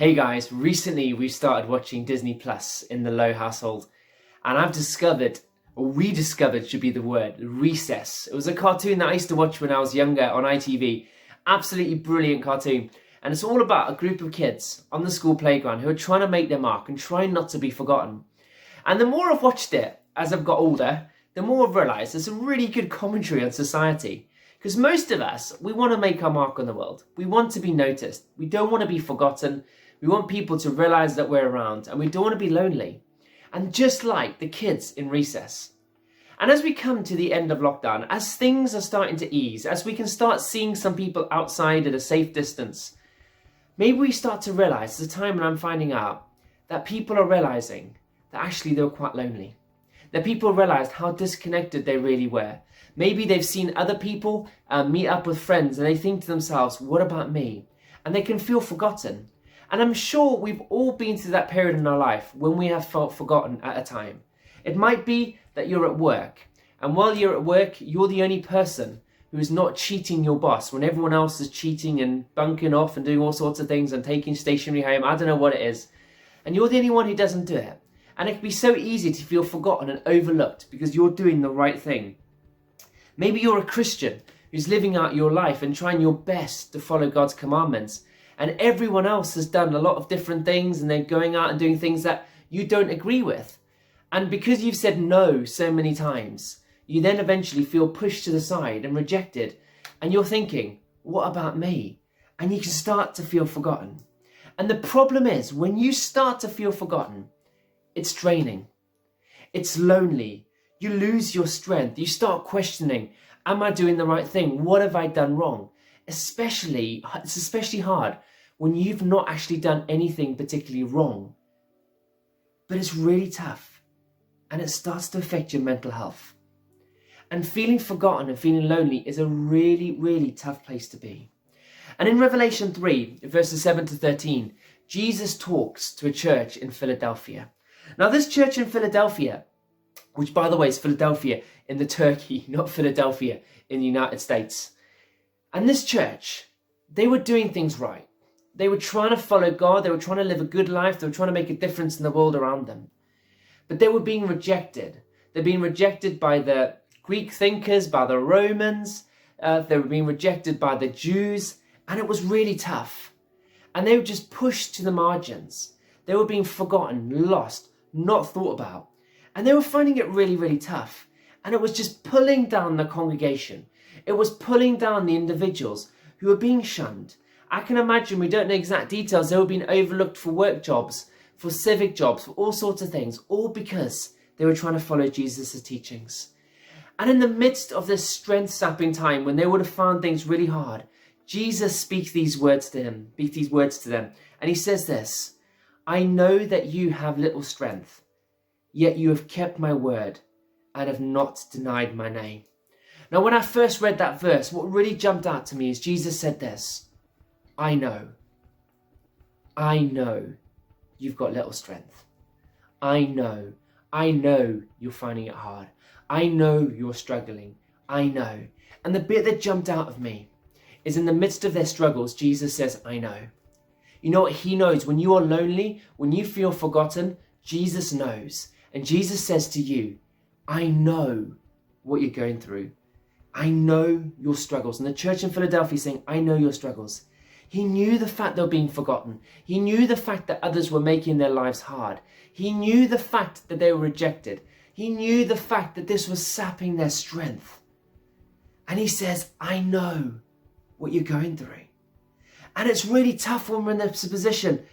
Hey guys, recently we started watching Disney Plus in the Lowe household, and I've discovered, or rediscovered should be the word, Recess. It was a cartoon that I used to watch when I was younger on ITV. Absolutely brilliant cartoon. And it's all about a group of kids on the school playground who are trying to make their mark and trying not to be forgotten. And the more I've watched it as I've got older, the more I've realised there's a really good commentary on society. Because most of us, we want to make our mark on the world. We want to be noticed. We don't want to be forgotten. We want people to realise that we're around, and we don't want to be lonely. And just like the kids in Recess. And as we come to the end of lockdown, as things are starting to ease, as we can start seeing some people outside at a safe distance, maybe we start to realise, there's a time when I'm finding out that people are realising that actually they were quite lonely. That people realised how disconnected they really were. Maybe they've seen other people meet up with friends and they think to themselves, what about me? And they can feel forgotten. And I'm sure we've all been through that period in our life when we have felt forgotten at a time. It might be that you're at work, and while you're at work, you're the only person who is not cheating your boss when everyone else is cheating and bunking off and doing all sorts of things and taking stationery home. I don't know what it is. And you're the only one who doesn't do it. And it can be so easy to feel forgotten and overlooked because you're doing the right thing. Maybe you're a Christian who's living out your life and trying your best to follow God's commandments. And everyone else has done a lot of different things and they're going out and doing things that you don't agree with. And because you've said no so many times, you then eventually feel pushed to the side and rejected. And you're thinking, what about me? And you can start to feel forgotten. And the problem is, when you start to feel forgotten, it's draining. It's lonely. You lose your strength. You start questioning, am I doing the right thing? What have I done wrong? It's especially hard when you've not actually done anything particularly wrong. But it's really tough, and it starts to affect your mental health. And feeling forgotten and feeling lonely is a really, really tough place to be. And in Revelation 3, verses 7 to 13, Jesus talks to a church in Philadelphia. Now this church in Philadelphia, which by the way is Philadelphia in the Turkey, not Philadelphia in the United States. And this church, they were doing things right. They were trying to follow God. They were trying to live a good life. They were trying to make a difference in the world around them. But they were being rejected. They're being rejected by the Greek thinkers, by the Romans. They were being rejected by the Jews. And it was really tough. And they were just pushed to the margins. They were being forgotten, lost, not thought about. And they were finding it really, really tough. And it was just pulling down the congregation. It was pulling down the individuals who were being shunned. I can imagine, we don't know exact details, they were being overlooked for work jobs, for civic jobs, for all sorts of things, all because they were trying to follow Jesus' teachings. And in the midst of this strength-sapping time, when they would have found things really hard, Jesus speaks these words to them, and he says this, I know that you have little strength, yet you have kept my word and have not denied my name. Now, when I first read that verse, what really jumped out to me is Jesus said this, I know you've got little strength. I know you're finding it hard. I know you're struggling. I know. And the bit that jumped out of me is in the midst of their struggles, Jesus says, I know. You know what? He knows when you are lonely, when you feel forgotten, Jesus knows. And Jesus says to you, I know what you're going through. I know your struggles. And the church in Philadelphia is saying, I know your struggles. He knew the fact they were being forgotten. He knew the fact that others were making their lives hard. He knew the fact that they were rejected. He knew the fact that this was sapping their strength. And he says, I know what you're going through. And it's really tough when we're in this position,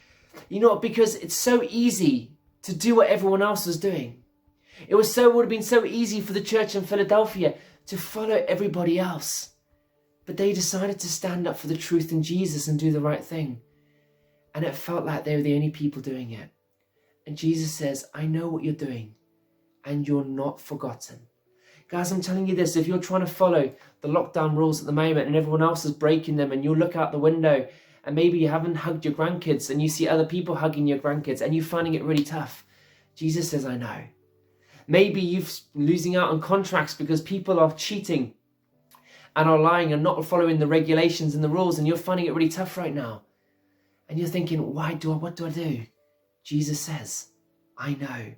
because it's so easy to do what everyone else was doing. It would have been so easy for the church in Philadelphia to follow everybody else. But they decided to stand up for the truth in Jesus and do the right thing. And it felt like they were the only people doing it. And Jesus says, I know what you're doing and you're not forgotten. Guys, I'm telling you this, if you're trying to follow the lockdown rules at the moment and everyone else is breaking them and you look out the window and maybe you haven't hugged your grandkids and you see other people hugging your grandkids and you're finding it really tough, Jesus says, I know. Maybe you're losing out on contracts because people are cheating and are lying and not following the regulations and the rules and you're finding it really tough right now. And you're thinking, what do I do? Jesus says, I know. And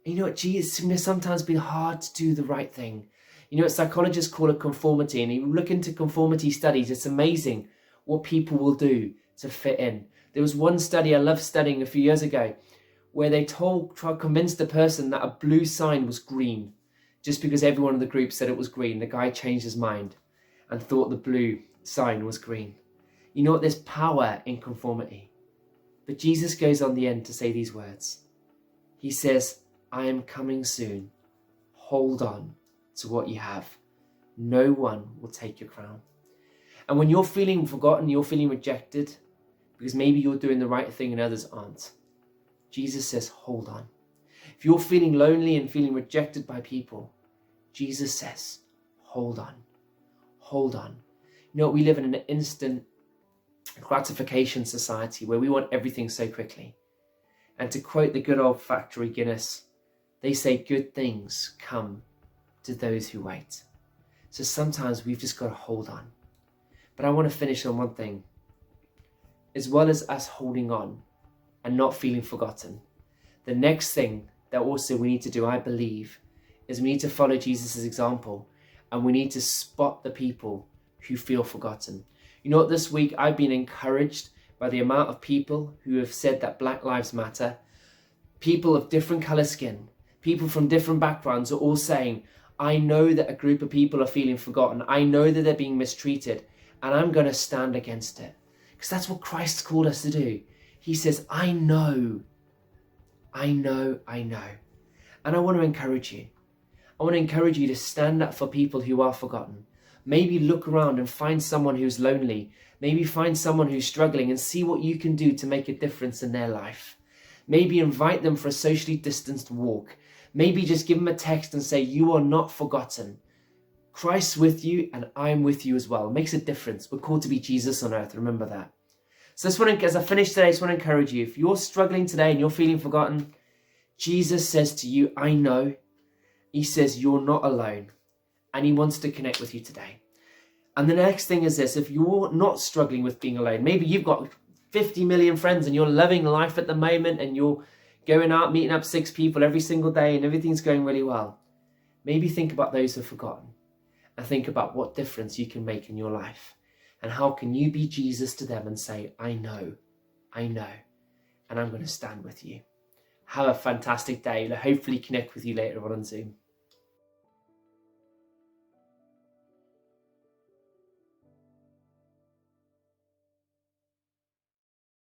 you know what? Jesus may sometimes be hard to do the right thing. You know what psychologists call it conformity. And you look into conformity studies, it's amazing what people will do to fit in. There was one study I loved studying a few years ago where they tried to convince the person that a blue sign was green. Just because everyone in the group said it was green, the guy changed his mind and thought the blue sign was green. You know what? There's power in conformity. But Jesus goes on the end to say these words. He says, I am coming soon. Hold on to what you have. No one will take your crown. And when you're feeling forgotten, you're feeling rejected, because maybe you're doing the right thing and others aren't, Jesus says, hold on. If you're feeling lonely and feeling rejected by people, Jesus says, hold on. Hold on. You know, we live in an instant gratification society where we want everything so quickly. And to quote the good old factory Guinness, they say good things come to those who wait. So sometimes we've just got to hold on. But I want to finish on one thing. As well as us holding on and not feeling forgotten, the next thing that also we need to do, I believe, is we need to follow Jesus' example, and we need to spot the people who feel forgotten. You know what, this week I've been encouraged by the amount of people who have said that Black Lives Matter. People of different colour skin, people from different backgrounds are all saying, I know that a group of people are feeling forgotten. I know that they're being mistreated, and I'm going to stand against it. Because that's what Christ's called us to do. He says, I know. And I want to encourage you. I want to encourage you to stand up for people who are forgotten. Maybe look around and find someone who's lonely. Maybe find someone who's struggling and see what you can do to make a difference in their life. Maybe invite them for a socially distanced walk. Maybe just give them a text and say, you are not forgotten. Christ's with you and I'm with you as well. It makes a difference. We're called to be Jesus on earth. Remember that. So as I finish today, I just want to encourage you. If you're struggling today and you're feeling forgotten, Jesus says to you, I know. He says you're not alone. And he wants to connect with you today. And the next thing is this. If you're not struggling with being alone, maybe you've got 50 million friends and you're loving life at the moment and you're going out, meeting up 6 people every single day and everything's going really well. Maybe think about those who have forgotten and think about what difference you can make in your life. And how can you be Jesus to them and say, I know, and I'm going to stand with you. Have a fantastic day. I'll hopefully connect with you later on Zoom.